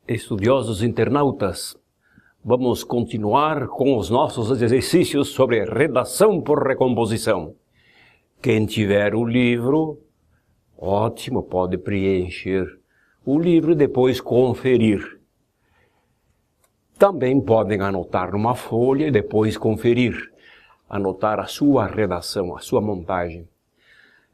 Estudiosos internautas, vamos continuar com os nossos exercícios sobre redação por recomposição. Quem tiver o livro, ótimo, pode preencher o livro e depois conferir. Também podem anotar numa folha e depois conferir, anotar a sua redação, a sua montagem.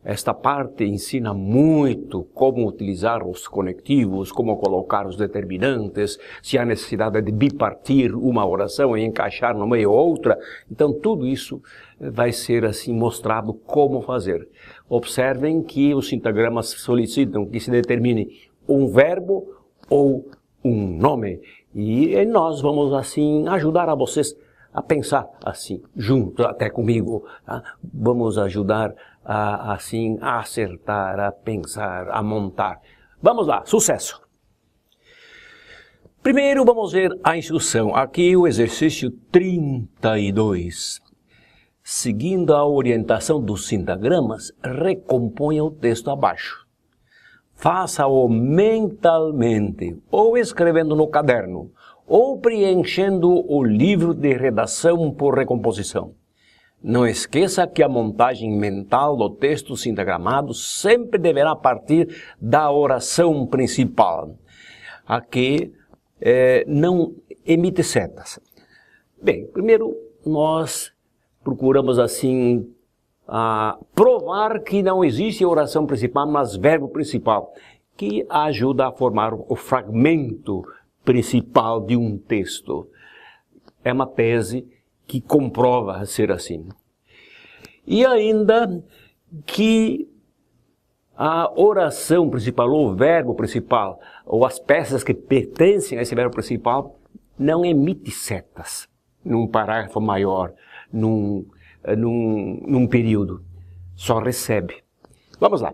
Esta parte ensina muito como utilizar os conectivos, como colocar os determinantes, se há necessidade de bipartir uma oração e encaixar no meio outra. Então, tudo isso vai ser assim mostrado como fazer. Observem que os sintagramas solicitam que se determine um verbo ou um nome. E nós vamos assim ajudar a vocês a pensar assim, junto até comigo. Tá? Vamos ajudar a acertar, a pensar, a montar. Vamos lá, sucesso! Primeiro vamos ver a instrução. Aqui o exercício 32. Seguindo a orientação dos sintagramas, recomponha o texto abaixo. Faça-o mentalmente, ou escrevendo no caderno, ou preenchendo o livro de redação por recomposição. Não esqueça que a montagem mental do texto sintagramado sempre deverá partir da oração principal. Aqui não emite setas. Bem, primeiro nós procuramos assim provar que não existe oração principal, mas verbo principal, que ajuda a formar o fragmento principal de um texto. É uma tese que comprova ser assim. E ainda que a oração principal, ou o verbo principal, ou as peças que pertencem a esse verbo principal, não emite setas num parágrafo maior, num período. Só recebe. Vamos lá.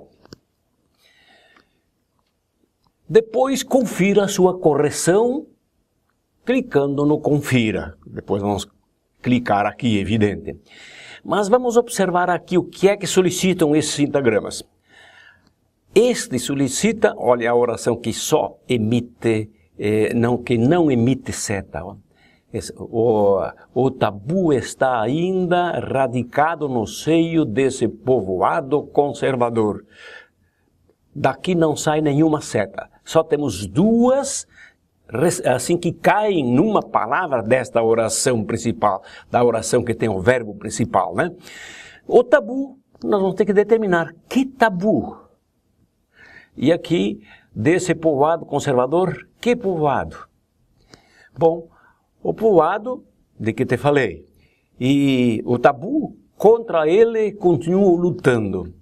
Depois confira a sua correção clicando no confira. Depois vamos clicar aqui, evidente. Mas vamos observar aqui o que é que solicitam esses sintagramas. Este solicita, olha a oração que só emite, que não emite seta. O tabu está ainda radicado no seio desse povoado conservador. Daqui não sai nenhuma seta. Só temos duas assim que caem numa palavra desta oração principal, da oração que tem o verbo principal, né? O tabu, nós vamos ter que determinar que tabu. E aqui, desse povoado conservador, que povoado? Bom, o povoado de que te falei. E o tabu, contra ele, continuo lutando.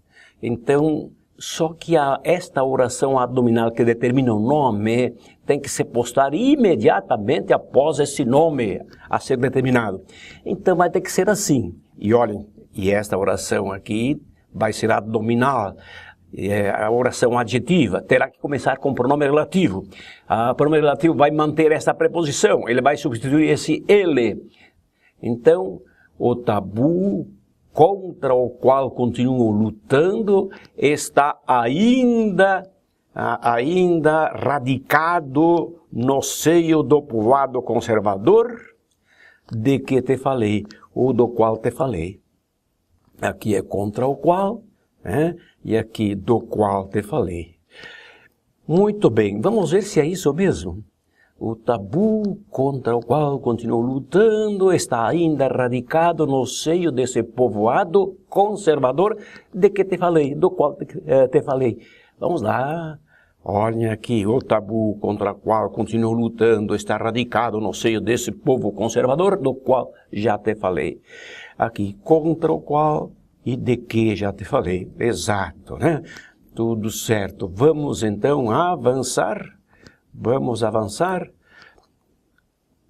Então, só que esta oração abdominal que determina o nome tem que se postar imediatamente após esse nome a ser determinado. Então vai ter que ser assim. E olhem, e esta oração aqui vai ser abdominal. A oração adjetiva terá que começar com pronome relativo. O pronome relativo vai manter essa preposição. Ele vai substituir esse ele. Então, o tabu contra o qual continuo lutando, está ainda radicado no seio do povoado conservador de que te falei, ou do qual te falei. Aqui é contra o qual, né? E aqui do qual te falei. Muito bem, vamos ver se é isso mesmo. O tabu contra o qual continuo lutando está ainda radicado no seio desse povoado conservador de que te falei, do qual te falei. Vamos lá. Olhem aqui, o tabu contra o qual continuo lutando está radicado no seio desse povo conservador do qual já te falei. Aqui, contra o qual e de que já te falei. Exato, né? Tudo certo. Vamos então avançar. Vamos avançar.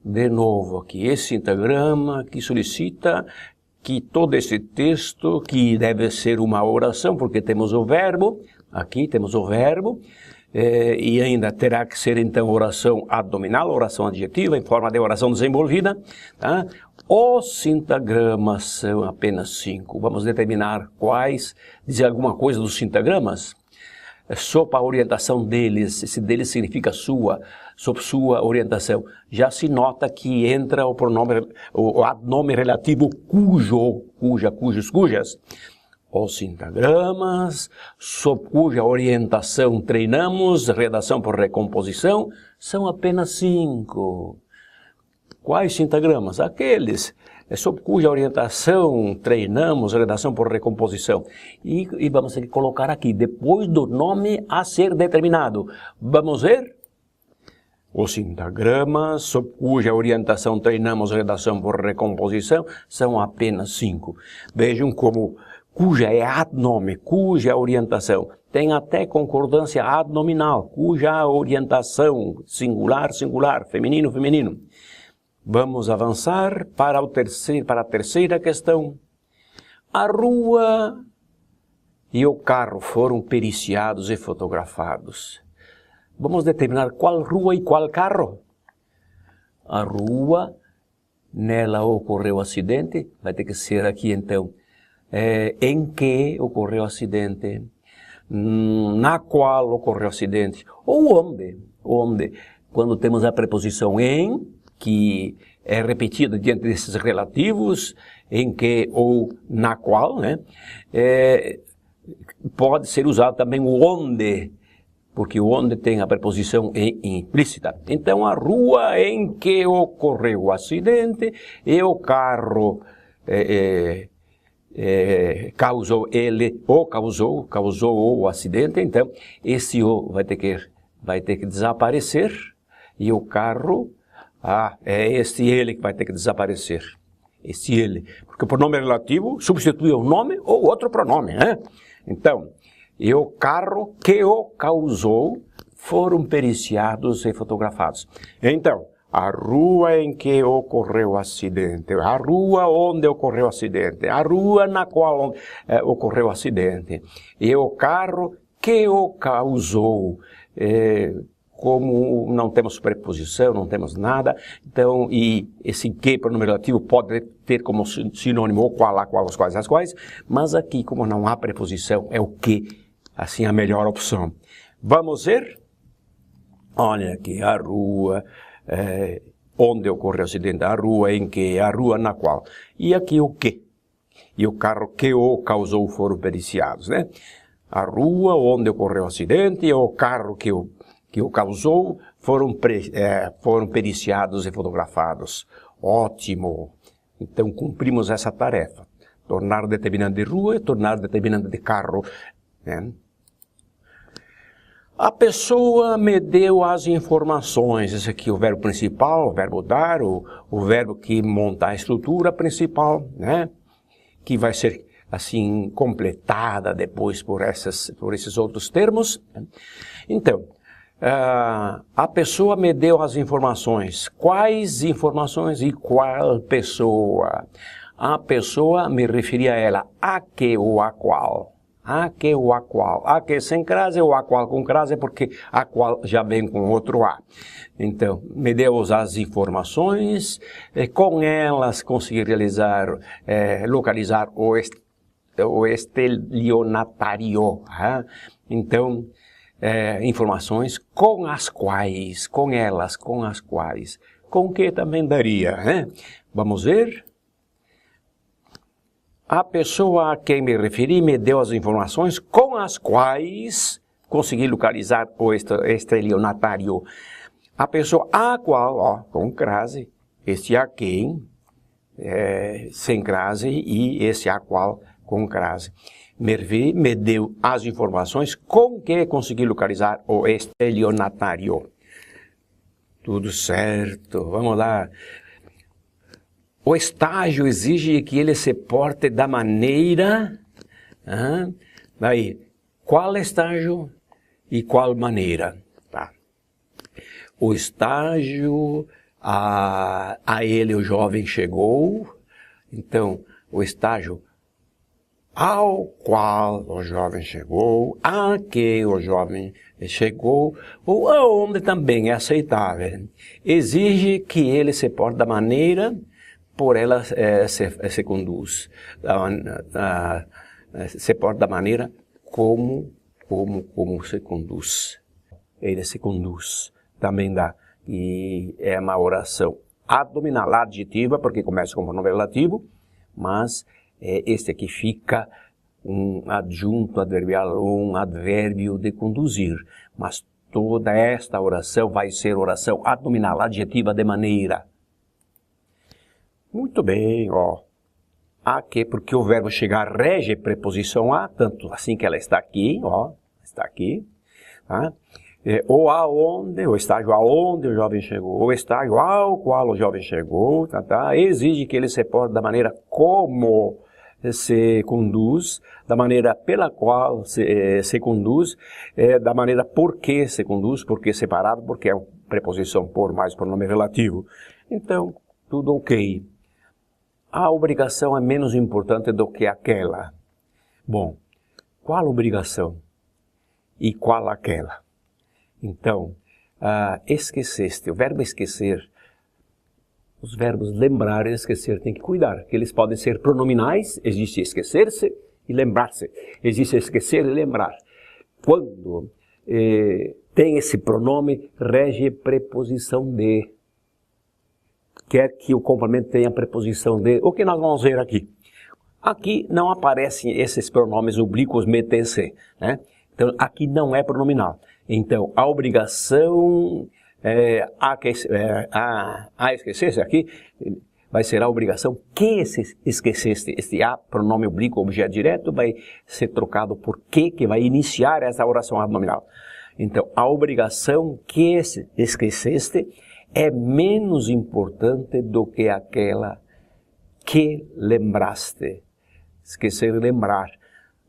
De novo aqui, esse sintagrama que solicita que todo esse texto, que deve ser uma oração, porque temos o verbo, aqui temos o verbo, e ainda terá que ser então oração abdominal, oração adjetiva, em forma de oração desenvolvida. Tá? Os sintagramas são apenas 5. Vamos determinar quais, dizer alguma coisa dos sintagramas? Só para a orientação deles, esse deles significa sob sua orientação. Já se nota que entra o pronome, o adnome relativo cujo, cuja, cujos, cujas. Os sintagramas, sob cuja orientação treinamos, redação por recomposição, são apenas 5. Quais sintagramas? Aqueles sob cuja orientação treinamos, redação por recomposição. E vamos ter que colocar aqui, depois do nome a ser determinado. Vamos ver? Os sintagramas, sob cuja orientação treinamos, redação por recomposição, são apenas 5. Vejam como cuja é adnome, cuja orientação. Tem até concordância adnominal, cuja orientação, singular, singular, feminino, feminino. Vamos avançar para a terceira questão. A rua e o carro foram periciados e fotografados. Vamos determinar qual rua e qual carro. A rua, nela ocorreu acidente, vai ter que ser aqui então. Em que ocorreu acidente, na qual ocorreu acidente, ou onde, quando temos a preposição em, que é repetida diante desses relativos, em que ou na qual, né, pode ser usado também o onde, porque o onde tem a preposição em implícita. Então, a rua em que ocorreu o acidente e o carro causou o acidente, então esse o vai ter que desaparecer e o carro, é esse ele que vai ter que desaparecer. Esse ele, porque o pronome relativo substitui o nome ou outro pronome, né? Então, e o carro que o causou foram periciados e fotografados. Então, a rua em que ocorreu o acidente, a rua onde ocorreu o acidente, a rua na qual ocorreu o acidente, e o carro que o causou. Como não temos preposição, não temos nada, então, e esse que pronome relativo pode ter como sinônimo o qual, a qual, os quais, as quais, mas aqui, como não há preposição, é o que, assim, a melhor opção. Vamos ver? Olha aqui, a rua, onde ocorreu o acidente, a rua em que, a rua na qual. E aqui o que? E o carro que o causou foram periciados, né? A rua onde ocorreu o acidente e o carro que o causou foram periciados e fotografados. Ótimo! Então cumprimos essa tarefa. Tornar determinante de rua e tornar determinante de carro, né? A pessoa me deu as informações. Esse aqui é o verbo principal, o verbo dar, o verbo que monta a estrutura principal, né? Que vai ser, assim, completada depois por esses outros termos. Então, a pessoa me deu as informações. Quais informações e qual pessoa? A pessoa me referia a ela, a que ou a qual. A que ou a qual. A que sem crase ou a qual com crase, porque a qual já vem com outro a. Então, me deu as informações, com elas consegui localizar o estelionatário. Então, informações com as quais, com elas, com as quais. Com que também daria, né? Vamos ver? A pessoa a quem me referi me deu as informações com as quais consegui localizar o estelionatário. A pessoa a qual, com crase, esse a quem, sem crase, e esse a qual com crase. Me deu as informações com que consegui localizar o estelionatário. Tudo certo, vamos lá. O estágio exige que ele se porte da maneira... Daí, qual estágio e qual maneira? Tá. O estágio, a ele o jovem chegou. Então, o estágio ao qual o jovem chegou, a que o jovem chegou, ou aonde também é aceitável. Exige que ele se porte da maneira por ela se conduz. Se porta da maneira como se conduz. Ele se conduz. Também dá. e é uma oração adnominal, adjetiva, porque começa com pronome relativo, mas este aqui fica um adjunto adverbial, um advérbio de conduzir, mas toda esta oração vai ser oração adnominal, adjetiva de maneira. Muito bem, ó. Aqui, porque o verbo chegar rege preposição a, tanto assim que ela está aqui, ó, está aqui, tá? Ou aonde, o estágio aonde o jovem chegou, o estágio ao qual o jovem chegou, tá? Exige que ele se porte da maneira como se conduz, da maneira pela qual se conduz, da maneira por que se conduz, porque separado, porque é uma preposição por mais pronome relativo. Então, tudo ok. A obrigação é menos importante do que aquela. Bom, qual obrigação e qual aquela? Então, esqueceste, o verbo esquecer, os verbos lembrar e esquecer tem que cuidar, que eles podem ser pronominais, existe esquecer-se e lembrar-se, existe esquecer e lembrar. Quando tem esse pronome, rege preposição de, quer que o complemento tenha preposição de, o que nós vamos ver aqui. Aqui não aparecem esses pronomes oblíquos me-te-se, né? Então, aqui não é pronominal. Então, a obrigação a esquecer-se aqui vai ser a obrigação que esqueceste. Este a, pronome oblíquo, objeto direto, vai ser trocado por que vai iniciar essa oração adnominal. Então, a obrigação que esqueceste é menos importante do que aquela que lembraste. Esquecer e lembrar.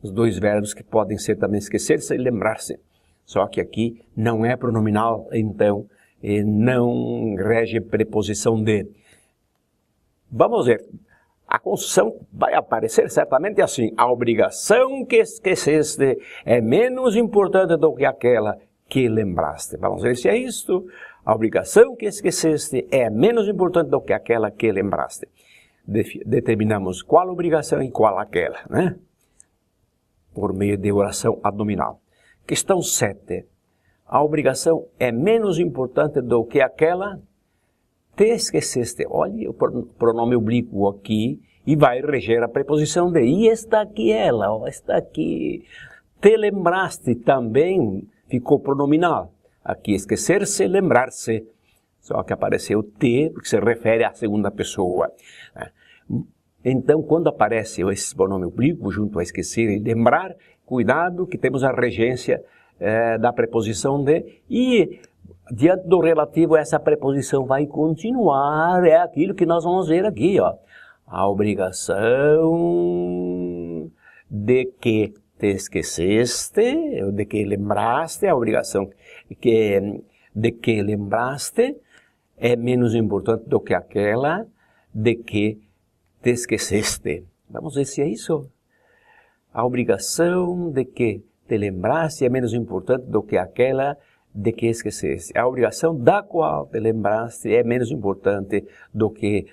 Os dois verbos que podem ser também esquecer-se e lembrar-se. Só que aqui não é pronominal, então não rege preposição de. Vamos ver. A construção vai aparecer certamente assim. A obrigação que esqueceste é menos importante do que aquela que lembraste. Vamos ver se é isto. A obrigação que esqueceste é menos importante do que aquela que lembraste. Determinamos qual obrigação e qual aquela, né? Por meio de oração adnominal. Questão 7. A obrigação é menos importante do que aquela te esqueceste. Olha o pronome oblíquo aqui e vai reger a preposição de. E está aqui ela, ó, está aqui. Te lembraste também ficou pronominal. Aqui esquecer-se, lembrar-se. Só que apareceu te, porque se refere à segunda pessoa. Então, quando aparece esse pronome oblíquo junto a esquecer e lembrar, cuidado que temos a regência da preposição de, e diante do relativo essa preposição vai continuar, é aquilo que nós vamos ver aqui, ó. A obrigação de que te esqueceste, ou de que lembraste, a obrigação de que lembraste é menos importante do que aquela de que te esqueceste. Vamos ver se é isso. A obrigação de que te lembraste é menos importante do que aquela de que esqueceste. A obrigação da qual te lembraste é menos importante do que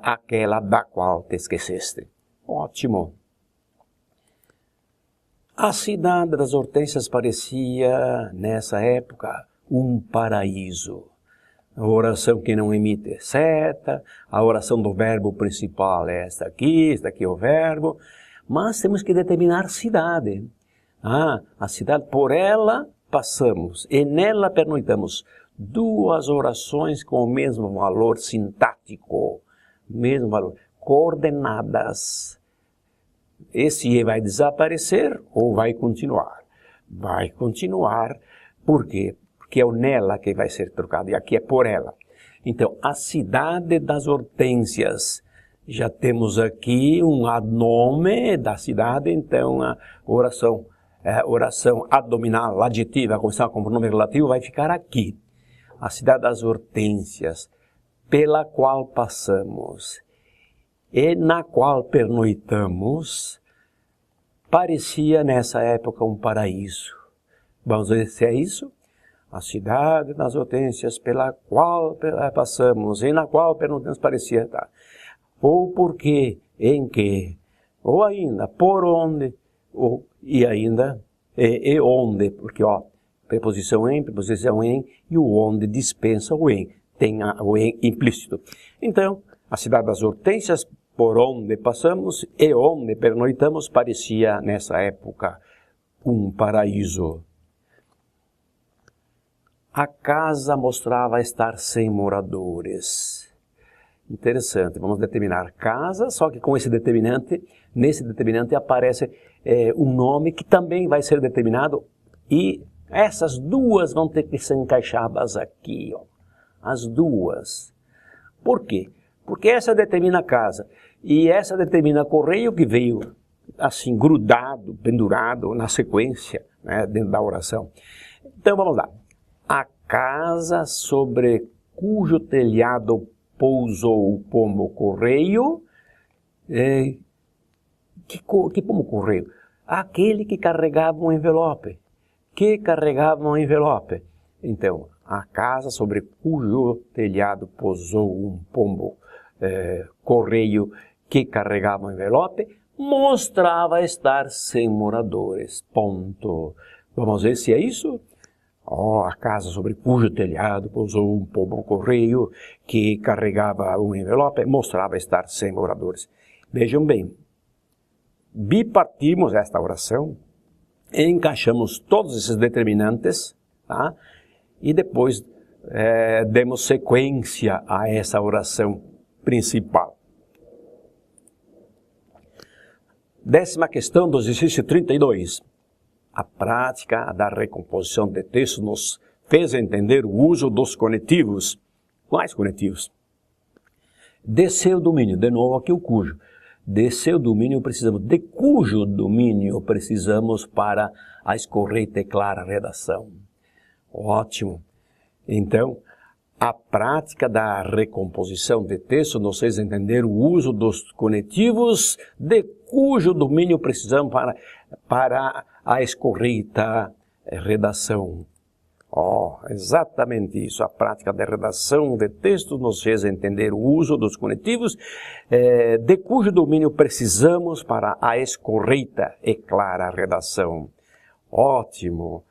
aquela da qual te esqueceste. Ótimo. A cidade das Hortênsias parecia, nessa época, um paraíso. A oração que não emite seta, a oração do verbo principal é esta aqui é o verbo, mas temos que determinar cidade. A cidade, por ela passamos, e nela pernoitamos. Duas orações com o mesmo valor sintático, mesmo valor, coordenadas. Esse E vai desaparecer ou vai continuar? Vai continuar, por quê? Porque é o nela que vai ser trocado, e aqui é por ela. Então, a cidade das Hortênsias. Já temos aqui um adnome da cidade, então a oração adnominal, adjetiva, começar com pronome relativo, vai ficar aqui. A cidade das Hortênsias, pela qual passamos e na qual pernoitamos, parecia nessa época um paraíso. Vamos ver se é isso? A cidade das Hortênsias, pela qual passamos e na qual pernoitamos, parecia, tá? Ou por quê, em que, ou ainda, por onde, ou, e ainda, e onde, porque, ó, preposição em, e o onde dispensa o em. Tem o em implícito. Então, a cidade das Hortênsias, por onde passamos e onde pernoitamos, parecia, nessa época, um paraíso. A casa mostrava estar sem moradores. Interessante, vamos determinar casa, só que com esse determinante, nesse determinante aparece um nome que também vai ser determinado e essas duas vão ter que ser encaixadas aqui, ó. As duas. Por quê? Porque essa determina casa e essa determina correio que veio assim grudado, pendurado na sequência, né, dentro da oração. Então vamos lá. A casa sobre cujo telhado pousou o pomo correio. Que pomo correio? Aquele que carregava um envelope. Que carregava um envelope. Então, a casa sobre cujo telhado pousou um pombo correio que carregava um envelope, mostrava estar sem moradores. Ponto. Vamos ver se é isso? A casa sobre cujo telhado pousou um pombo correio que carregava um envelope, mostrava estar sem moradores. Vejam bem, bipartimos esta oração, encaixamos todos esses determinantes, tá? E depois demos sequência a essa oração principal. 10ª questão do exercício 32. A prática da recomposição de texto nos fez entender o uso dos conetivos. Quais conetivos? De seu domínio, de novo aqui o cujo. De seu domínio precisamos, de cujo domínio precisamos para a escorreita e clara redação. Ótimo. Então, a prática da recomposição de texto nos fez entender o uso dos conetivos de cujo domínio precisamos para a escorreita redação. Exatamente isso. A prática da redação de texto nos fez entender o uso dos conetivos de cujo domínio precisamos para a escorreita e clara redação. Ótimo!